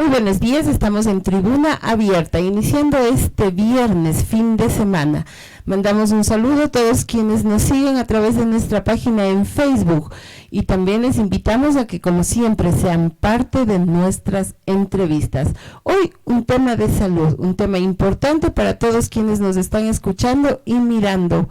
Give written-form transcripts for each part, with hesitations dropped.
Muy buenos días, estamos en Tribuna Abierta, iniciando este viernes, fin de semana. Mandamos un saludo a todos quienes nos siguen a través de nuestra página en Facebook y también les invitamos a que, como siempre, sean parte de nuestras entrevistas. Hoy un tema de salud, un tema importante para todos quienes nos están escuchando y mirando.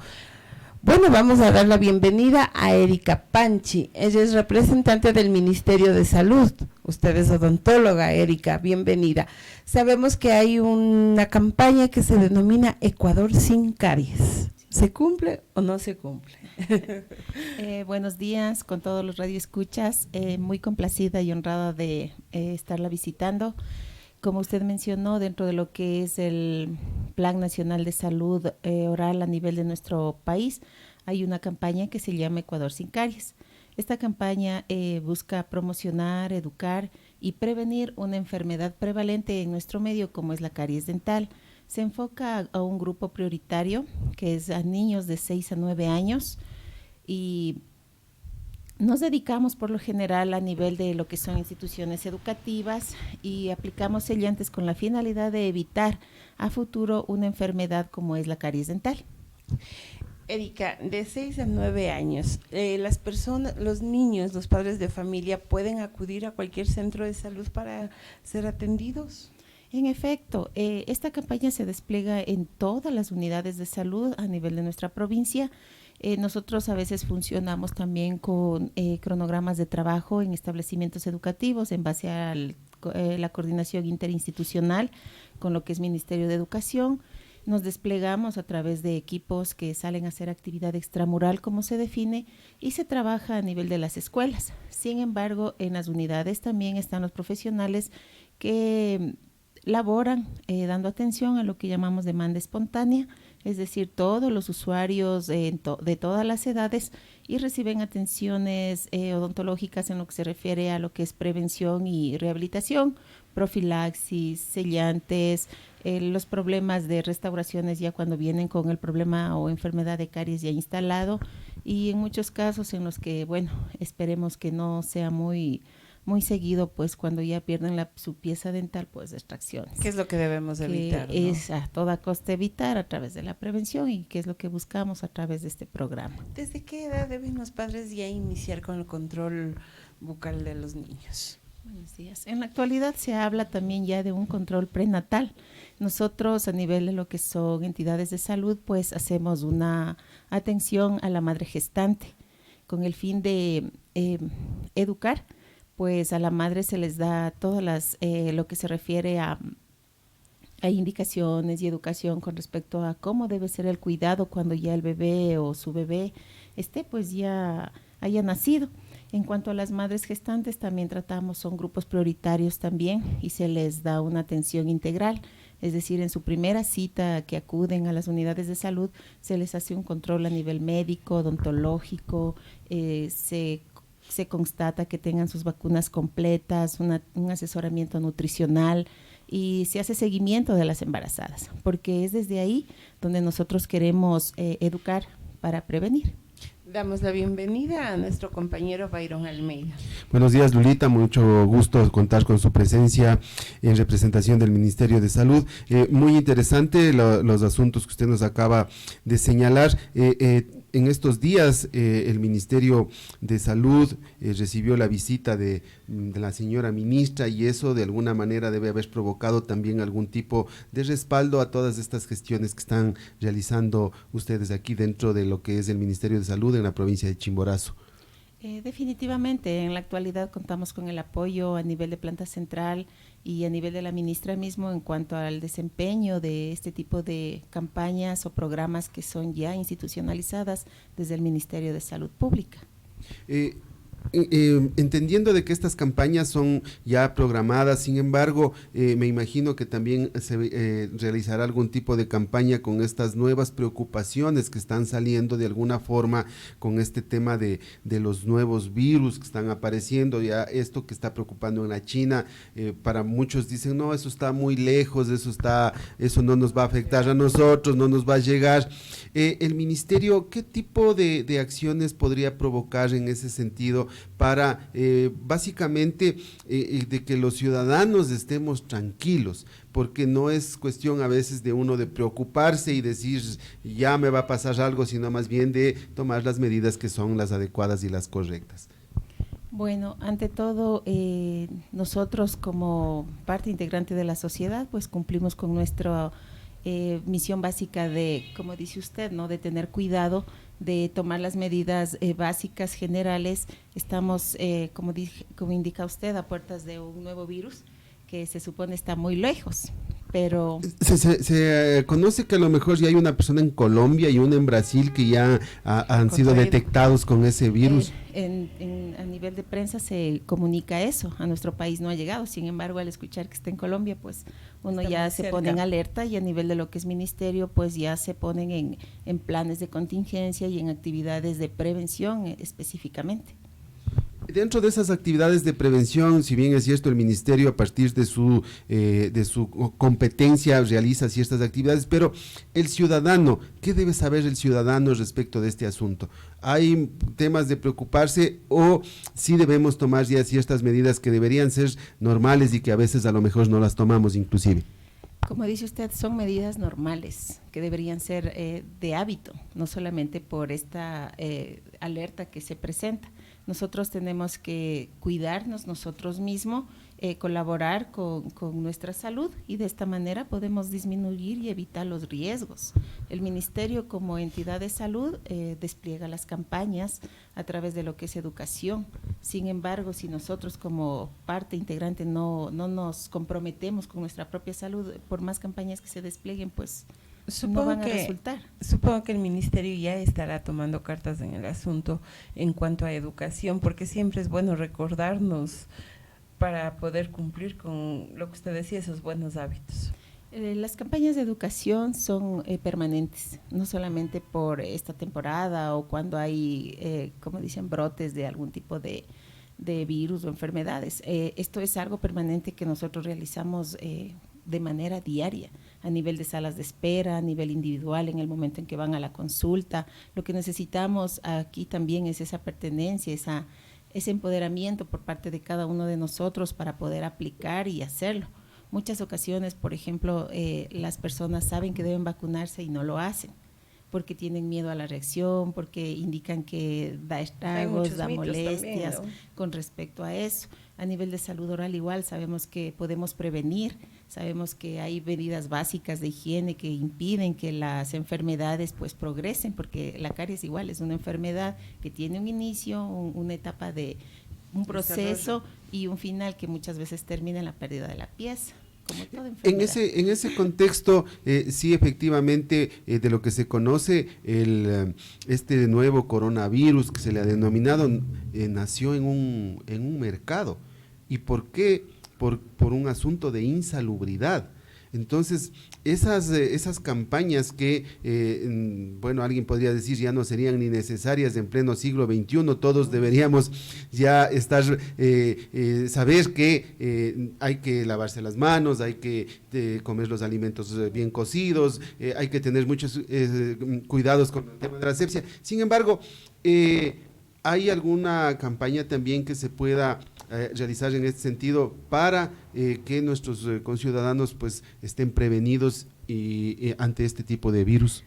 Bueno, vamos a dar la bienvenida a Erika Panchi. Ella es representante del Ministerio de Salud. Usted es odontóloga, Erika, bienvenida. Sabemos que hay una campaña que se denomina Ecuador sin caries. ¿Se cumple o no se cumple? Buenos días con todos los radioescuchas. Muy complacida y honrada de estarla visitando. Como usted mencionó, dentro de lo que es el Plan Nacional de Salud Oral a nivel de nuestro país, hay una campaña que se llama Ecuador sin caries. Esta campaña busca promocionar, educar y prevenir una enfermedad prevalente en nuestro medio como es la caries dental. Se enfoca a un grupo prioritario que es a niños de 6 a 9 años y nos dedicamos por lo general a nivel de lo que son instituciones educativas y aplicamos sellantes con la finalidad de evitar a futuro una enfermedad como es la caries dental. Erika, de 6 a 9 años, las personas, los niños, los padres de familia pueden acudir a cualquier centro de salud para ser atendidos. En efecto, esta campaña se despliega en todas las unidades de salud a nivel de nuestra provincia. Nosotros a veces funcionamos también con cronogramas de trabajo en establecimientos educativos en base a la coordinación interinstitucional con lo que es Ministerio de Educación. Nos desplegamos a través de equipos que salen a hacer actividad extramural, como se define, y se trabaja a nivel de las escuelas. Sin embargo, en las unidades también están los profesionales que laboran dando atención a lo que llamamos demanda espontánea, es decir, todos los usuarios de todas las edades y reciben atenciones odontológicas en lo que se refiere a lo que es prevención y rehabilitación, profilaxis, sellantes, los problemas de restauraciones ya cuando vienen con el problema o enfermedad de caries ya instalado y en muchos casos en los que, bueno, esperemos que no sea muy seguido, pues cuando ya pierden su pieza dental, pues extracciones. ¿Qué es lo que debemos evitar? ¿No? Es a toda costa evitar a través de la prevención y qué es lo que buscamos a través de este programa. ¿Desde qué edad deben los padres ya iniciar con el control bucal de los niños? Buenos días. En la actualidad se habla también ya de un control prenatal. Nosotros a nivel de lo que son entidades de salud, pues hacemos una atención a la madre gestante con el fin de educar. Pues a la madre se les da todas lo que se refiere a indicaciones y educación con respecto a cómo debe ser el cuidado cuando ya el bebé o su bebé pues ya haya nacido. En cuanto a las madres gestantes también son grupos prioritarios también y se les da una atención integral. Es decir, en su primera cita que acuden a las unidades de salud se les hace un control a nivel médico, odontológico, se constata que tengan sus vacunas completas, un asesoramiento nutricional y se hace seguimiento de las embarazadas, porque es desde ahí donde nosotros queremos educar para prevenir. Damos la bienvenida a nuestro compañero Byron Almeida. Buenos días, Lulita, mucho gusto contar con su presencia en representación del Ministerio de Salud. Muy interesante los asuntos que usted nos acaba de señalar. En estos días el Ministerio de Salud recibió la visita de la señora ministra y eso de alguna manera debe haber provocado también algún tipo de respaldo a todas estas gestiones que están realizando ustedes aquí dentro de lo que es el Ministerio de Salud en la provincia de Chimborazo. Definitivamente, en la actualidad contamos con el apoyo a nivel de planta central y a nivel de la ministra mismo en cuanto al desempeño de este tipo de campañas o programas que son ya institucionalizadas desde el Ministerio de Salud Pública. Entendiendo de que estas campañas son ya programadas, sin embargo, me imagino que también se realizará algún tipo de campaña con estas nuevas preocupaciones que están saliendo de alguna forma con este tema de los nuevos virus que están apareciendo, ya esto que está preocupando en la China, para muchos dicen, no, eso está muy lejos, eso no nos va a afectar a nosotros, no nos va a llegar. El Ministerio, ¿qué tipo de acciones podría provocar en ese sentido para básicamente de que los ciudadanos estemos tranquilos, porque no es cuestión a veces de uno de preocuparse y decir ya me va a pasar algo, sino más bien de tomar las medidas que son las adecuadas y las correctas. Bueno, ante todo, nosotros como parte integrante de la sociedad, pues cumplimos con nuestra misión básica de, como dice usted, ¿no?, de tener cuidado, de tomar las medidas básicas, generales. Estamos, como indica usted, a puertas de un nuevo virus que se supone está muy lejos, pero… Se conoce que a lo mejor ya hay una persona en Colombia y una en Brasil que ya han sido detectados con ese virus. A nivel de prensa se comunica eso, a nuestro país no ha llegado, sin embargo al escuchar que está en Colombia, pues uno ya se pone en alerta, y a nivel de lo que es ministerio, pues ya se ponen en planes de contingencia y en actividades de prevención específicamente. Dentro de esas actividades de prevención, si bien es cierto, el ministerio a partir de su competencia realiza ciertas actividades, pero el ciudadano, ¿qué debe saber el ciudadano respecto de este asunto? ¿Hay temas de preocuparse o sí debemos tomar ya ciertas medidas que deberían ser normales y que a veces a lo mejor no las tomamos inclusive? Como dice usted, son medidas normales que deberían ser de hábito, no solamente por esta alerta que se presenta. Nosotros tenemos que cuidarnos nosotros mismos, colaborar con nuestra salud, y de esta manera podemos disminuir y evitar los riesgos. El ministerio como entidad de salud despliega las campañas a través de lo que es educación. Sin embargo, si nosotros como parte integrante no nos comprometemos con nuestra propia salud, por más campañas que se desplieguen, pues no van a resultar. Supongo que el ministerio ya estará tomando cartas en el asunto en cuanto a educación, porque siempre es bueno recordarnos para poder cumplir con lo que usted decía, esos buenos hábitos. Las campañas de educación son permanentes, no solamente por esta temporada o cuando hay, como dicen, brotes de algún tipo de virus o enfermedades. Esto es algo permanente que nosotros realizamos de manera diaria, a nivel de salas de espera, a nivel individual, en el momento en que van a la consulta. Lo que necesitamos aquí también es esa pertenencia, ese empoderamiento por parte de cada uno de nosotros para poder aplicar y hacerlo. Muchas ocasiones, por ejemplo, las personas saben que deben vacunarse y no lo hacen, porque tienen miedo a la reacción, porque indican que da estragos, da molestias también, ¿no?, con respecto a eso. A nivel de salud oral igual, sabemos que podemos prevenir, sabemos que hay medidas básicas de higiene que impiden que las enfermedades pues progresen, porque la caries igual es una enfermedad que tiene un inicio, una etapa de un proceso y un final que muchas veces termina en la pérdida de la pieza. Como toda enfermedad. En ese contexto, sí, efectivamente, de lo que se conoce, este nuevo coronavirus que se le ha denominado, nació en un mercado. ¿Y por qué? Por un asunto de insalubridad. Entonces, esas campañas que, bueno, alguien podría decir ya no serían ni necesarias en pleno siglo XXI, todos deberíamos ya estar, saber que hay que lavarse las manos, hay que comer los alimentos bien cocidos, hay que tener muchos cuidados con el tema de la asepsia. Sin embargo, ¿hay alguna campaña también que se pueda realizar en este sentido para que nuestros conciudadanos pues estén prevenidos ante este tipo de virus?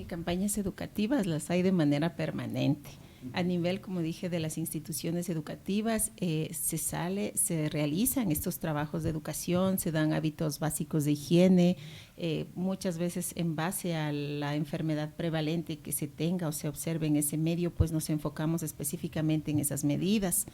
Campañas educativas las hay de manera permanente. A nivel, como dije, de las instituciones educativas, se realizan estos trabajos de educación, se dan hábitos básicos de higiene, muchas veces en base a la enfermedad prevalente que se tenga o se observe en ese medio, pues nos enfocamos específicamente en esas medidas.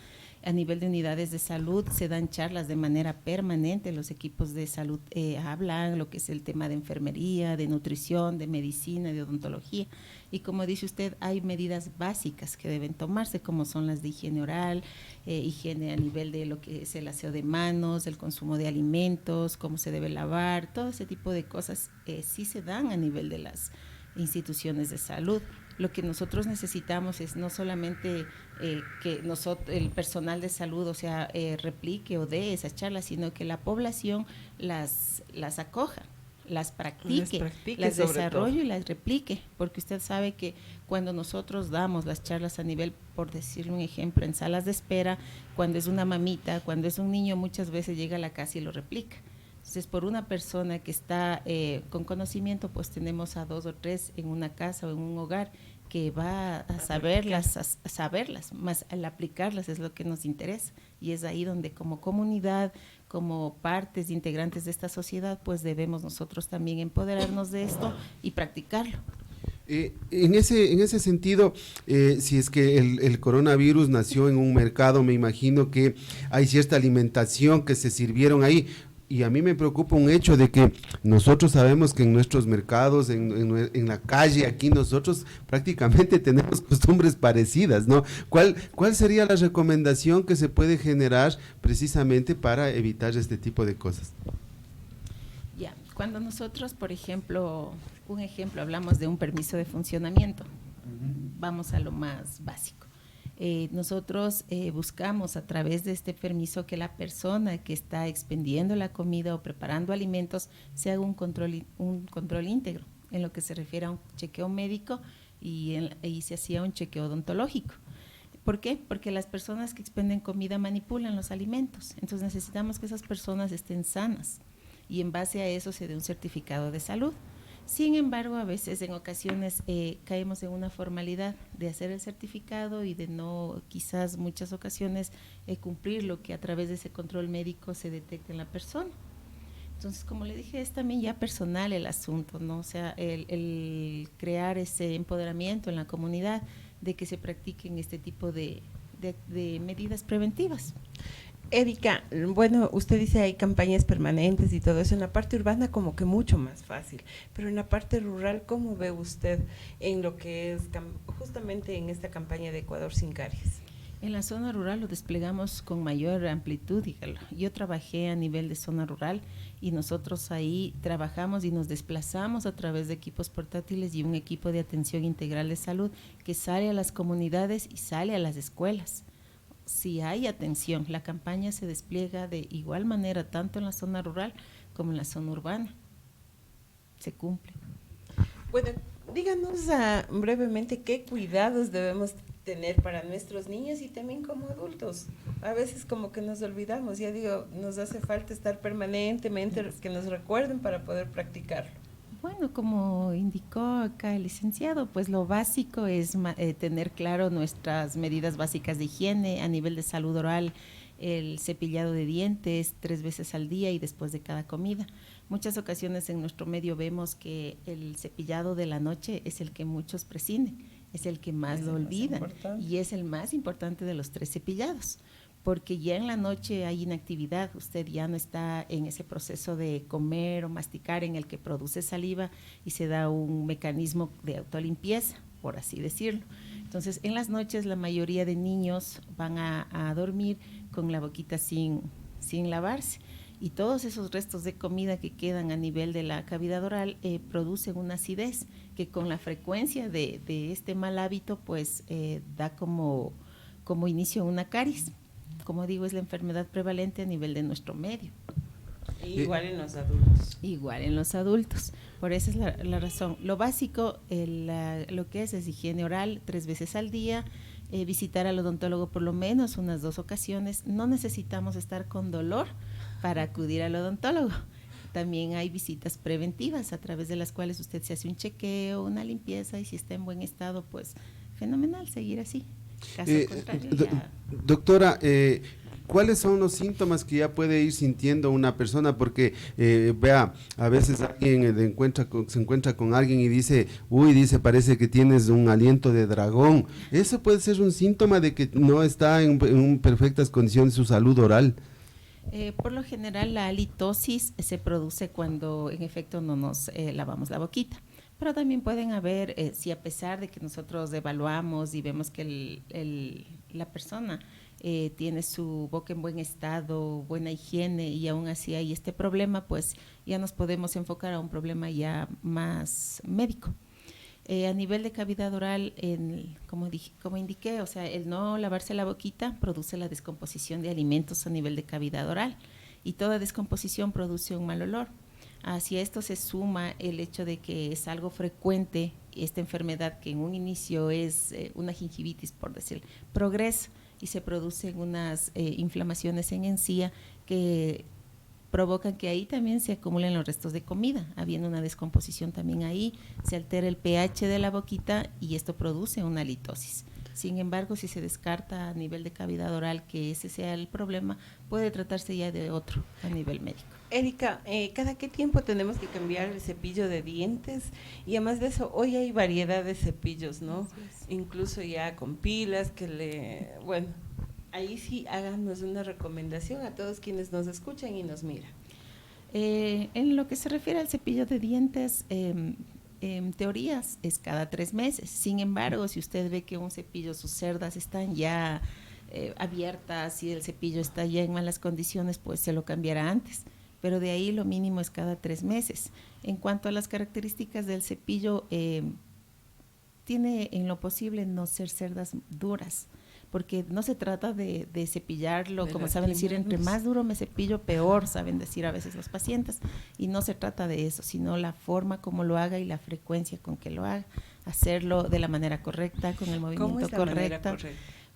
A nivel de unidades de salud se dan charlas de manera permanente, los equipos de salud hablan lo que es el tema de enfermería, de nutrición, de medicina, de odontología, y como dice usted, hay medidas básicas que deben tomarse, como son las de higiene oral, higiene a nivel de lo que es el aseo de manos, el consumo de alimentos, cómo se debe lavar, todo ese tipo de cosas sí se dan a nivel de las instituciones de salud. Lo que nosotros necesitamos es no solamente que el personal de salud, o sea, replique o dé esas charlas, sino que la población las acoja. las practique, las sobre desarrolle todo. y las replique, porque usted sabe que cuando nosotros damos las charlas a nivel, por decirle un ejemplo, en salas de espera, cuando es una mamita, cuando es un niño, muchas veces llega a la casa y lo replica. Entonces, por una persona que está con conocimiento, pues tenemos a 2 o 3 en una casa o en un hogar que va a saberlas, más al aplicarlas es lo que nos interesa. Y es ahí donde como comunidad, como partes integrantes de esta sociedad, pues debemos nosotros también empoderarnos de esto y practicarlo. En ese sentido, si es que el coronavirus nació en un mercado, me imagino que hay cierta alimentación que se sirvieron ahí. Y a mí me preocupa un hecho de que nosotros sabemos que en nuestros mercados, en la calle, aquí nosotros prácticamente tenemos costumbres parecidas, ¿no? ¿Cuál sería la recomendación que se puede generar precisamente para evitar este tipo de cosas? Ya, cuando nosotros, por ejemplo, hablamos de un permiso de funcionamiento, vamos a lo más básico. Nosotros buscamos a través de este permiso que la persona que está expendiendo la comida o preparando alimentos se haga un control íntegro en lo que se refiere a un chequeo médico y se hacía un chequeo odontológico. ¿Por qué? Porque las personas que expenden comida manipulan los alimentos, entonces necesitamos que esas personas estén sanas y en base a eso se dé un certificado de salud. Sin embargo, a veces, en ocasiones, caemos en una formalidad de hacer el certificado y de no, quizás muchas ocasiones, cumplir lo que a través de ese control médico se detecta en la persona. Entonces, como le dije, es también ya personal el asunto, ¿no? O sea, el crear ese empoderamiento en la comunidad de que se practiquen este tipo de medidas preventivas. Erika, bueno, usted dice hay campañas permanentes y todo eso, en la parte urbana como que mucho más fácil, pero en la parte rural, ¿cómo ve usted en lo que es justamente en esta campaña de Ecuador sin caries? En la zona rural lo desplegamos con mayor amplitud, dígalo. Yo trabajé a nivel de zona rural y nosotros ahí trabajamos y nos desplazamos a través de equipos portátiles y un equipo de atención integral de salud que sale a las comunidades y sale a las escuelas. Si hay atención, la campaña se despliega de igual manera tanto en la zona rural como en la zona urbana. Se cumple. Bueno, díganos brevemente qué cuidados debemos tener para nuestros niños y también como adultos. A veces como que nos olvidamos, ya digo, nos hace falta estar permanentemente, que nos recuerden para poder practicarlo. Bueno, como indicó acá el licenciado, pues lo básico es tener claro nuestras medidas básicas de higiene a nivel de salud oral, el cepillado de dientes 3 veces al día y después de cada comida. Muchas ocasiones en nuestro medio vemos que el cepillado de la noche es el que muchos prescinden, es el que más lo olvidan y es el más importante de los 3 cepillados. Porque ya en la noche hay inactividad, usted ya no está en ese proceso de comer o masticar en el que produce saliva y se da un mecanismo de autolimpieza, por así decirlo. Entonces, en las noches la mayoría de niños van a dormir con la boquita sin lavarse y todos esos restos de comida que quedan a nivel de la cavidad oral producen una acidez que con la frecuencia de este mal hábito pues da como inicio a una caries. Como digo, es la enfermedad prevalente a nivel de nuestro medio. Igual en los adultos. Igual en los adultos. Por eso es la razón. Lo básico, lo que es higiene oral 3 veces al día, visitar al odontólogo por lo menos unas 2 ocasiones. No necesitamos estar con dolor para acudir al odontólogo. También hay visitas preventivas a través de las cuales usted se hace un chequeo, una limpieza y si está en buen estado, pues fenomenal, seguir así. Caso contrario, doctora, ¿cuáles son los síntomas que ya puede ir sintiendo una persona? Porque vea, a veces alguien se encuentra con alguien y dice, parece que tienes un aliento de dragón. Eso puede ser un síntoma de que no está en perfectas condiciones su salud oral. Por lo general la halitosis se produce cuando en efecto no nos lavamos la boquita. Pero también pueden haber, si a pesar de que nosotros evaluamos y vemos que la persona tiene su boca en buen estado, buena higiene y aún así hay este problema, pues ya nos podemos enfocar a un problema ya más médico. A nivel de cavidad oral, como indiqué, o sea, el no lavarse la boquita produce la descomposición de alimentos a nivel de cavidad oral y toda descomposición produce un mal olor. Hacia esto se suma el hecho de que es algo frecuente esta enfermedad, que en un inicio es una gingivitis, por decir, progresa y se producen unas inflamaciones en encía que provocan que ahí también se acumulen los restos de comida, habiendo una descomposición también ahí, se altera el pH de la boquita y esto produce una litosis. Sin embargo, si se descarta a nivel de cavidad oral que ese sea el problema, puede tratarse ya de otro a nivel médico. Erika, ¿cada qué tiempo tenemos que cambiar el cepillo de dientes? Y además de eso, hoy hay variedad de cepillos, ¿no? Incluso ya con pilas bueno, ahí sí háganos una recomendación a todos quienes nos escuchan y nos miran. En lo que se refiere al cepillo de dientes, en teorías es cada 3 meses. Sin embargo, si usted ve que un cepillo, sus cerdas están ya abiertas y el cepillo está ya en malas condiciones, pues se lo cambiará antes. Pero de ahí lo mínimo es cada 3 meses. En cuanto a las características del cepillo, tiene en lo posible no ser cerdas duras, porque no se trata de cepillarlo, como saben decir, entre más duro me cepillo, peor, saben decir a veces los pacientes, y no se trata de eso, sino la forma como lo haga y la frecuencia con que lo haga, hacerlo de la manera correcta, con el movimiento correcto.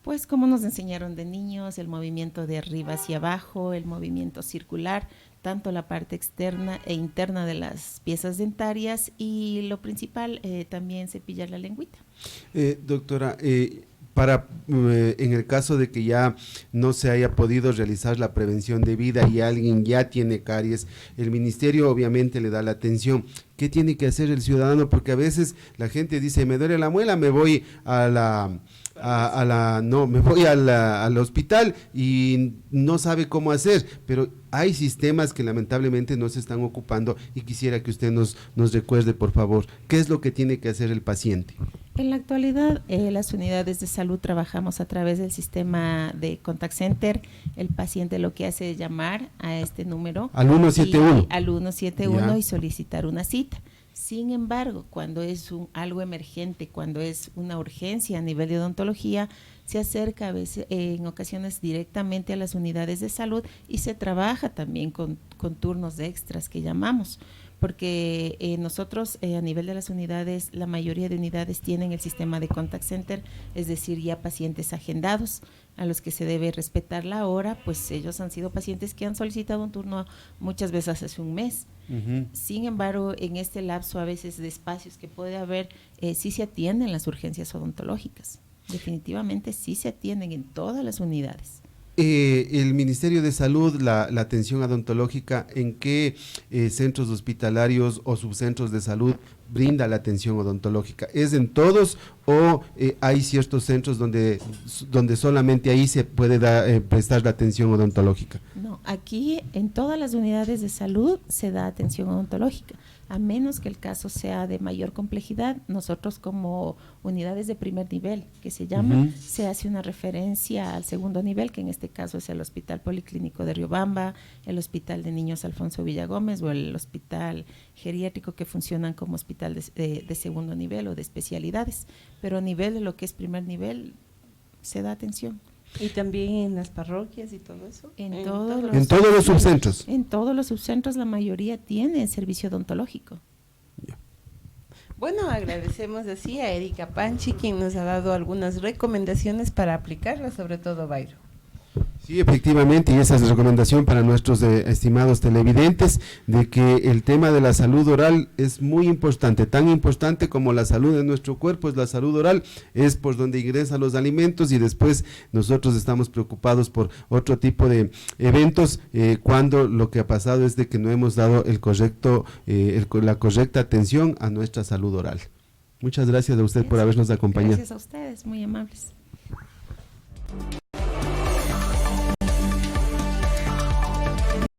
Pues como nos enseñaron de niños, el movimiento de arriba hacia abajo, el movimiento circular, tanto la parte externa e interna de las piezas dentarias, y lo principal, también cepillar la lengüita. Doctora, en el caso de que ya no se haya podido realizar la prevención debida y alguien ya tiene caries, el ministerio obviamente le da la atención. ¿Qué tiene que hacer el ciudadano? Porque a veces la gente dice, me duele la muela, me voy al hospital y no sabe cómo hacer, pero hay sistemas que lamentablemente no se están ocupando y quisiera que usted nos recuerde, por favor, qué es lo que tiene que hacer el paciente. En la actualidad, las unidades de salud trabajamos a través del sistema de contact center. El paciente lo que hace es llamar a este número al 171 y solicitar una cita. Sin embargo, cuando es algo emergente, cuando es una urgencia a nivel de odontología, se acerca a veces, en ocasiones directamente a las unidades de salud, y se trabaja también con turnos extras que llamamos, porque nosotros a nivel de las unidades, la mayoría de unidades tienen el sistema de contact center, es decir, ya pacientes agendados a los que se debe respetar la hora, pues ellos han sido pacientes que han solicitado un turno muchas veces hace un mes. Sin embargo, en este lapso a veces de espacios que puede haber, sí se atienden las urgencias odontológicas. Definitivamente sí se atienden en todas las unidades. El Ministerio de Salud, la atención odontológica, ¿en qué centros hospitalarios o subcentros de salud brinda la atención odontológica? ¿Es en todos o hay ciertos centros donde solamente ahí se puede prestar la atención odontológica? No, aquí en todas las unidades de salud se da atención odontológica, a menos que el caso sea de mayor complejidad. Nosotros como unidades de primer nivel, que se llama, se hace una referencia al segundo nivel, que en este caso es el Hospital Policlínico de Riobamba, el Hospital de Niños Alfonso Villagómez o el Hospital Geriátrico, que funcionan como hospital de segundo nivel o de especialidades, pero a nivel de lo que es primer nivel se da atención. ¿Y también en las parroquias y todo eso? En todos los subcentros. En todos los subcentros la mayoría tiene servicio odontológico. Bueno, agradecemos así a Erika Panchi, quien nos ha dado algunas recomendaciones para aplicarlas, sobre todo Bayro. Sí, efectivamente, y esa es la recomendación para nuestros estimados televidentes, de que el tema de la salud oral es muy importante, tan importante como la salud de nuestro cuerpo. Es la salud oral, es por donde ingresan los alimentos, y después nosotros estamos preocupados por otro tipo de eventos, cuando lo que ha pasado es de que no hemos dado la correcta atención a nuestra salud oral. Muchas gracias a usted por habernos acompañado. Gracias a ustedes, muy amables.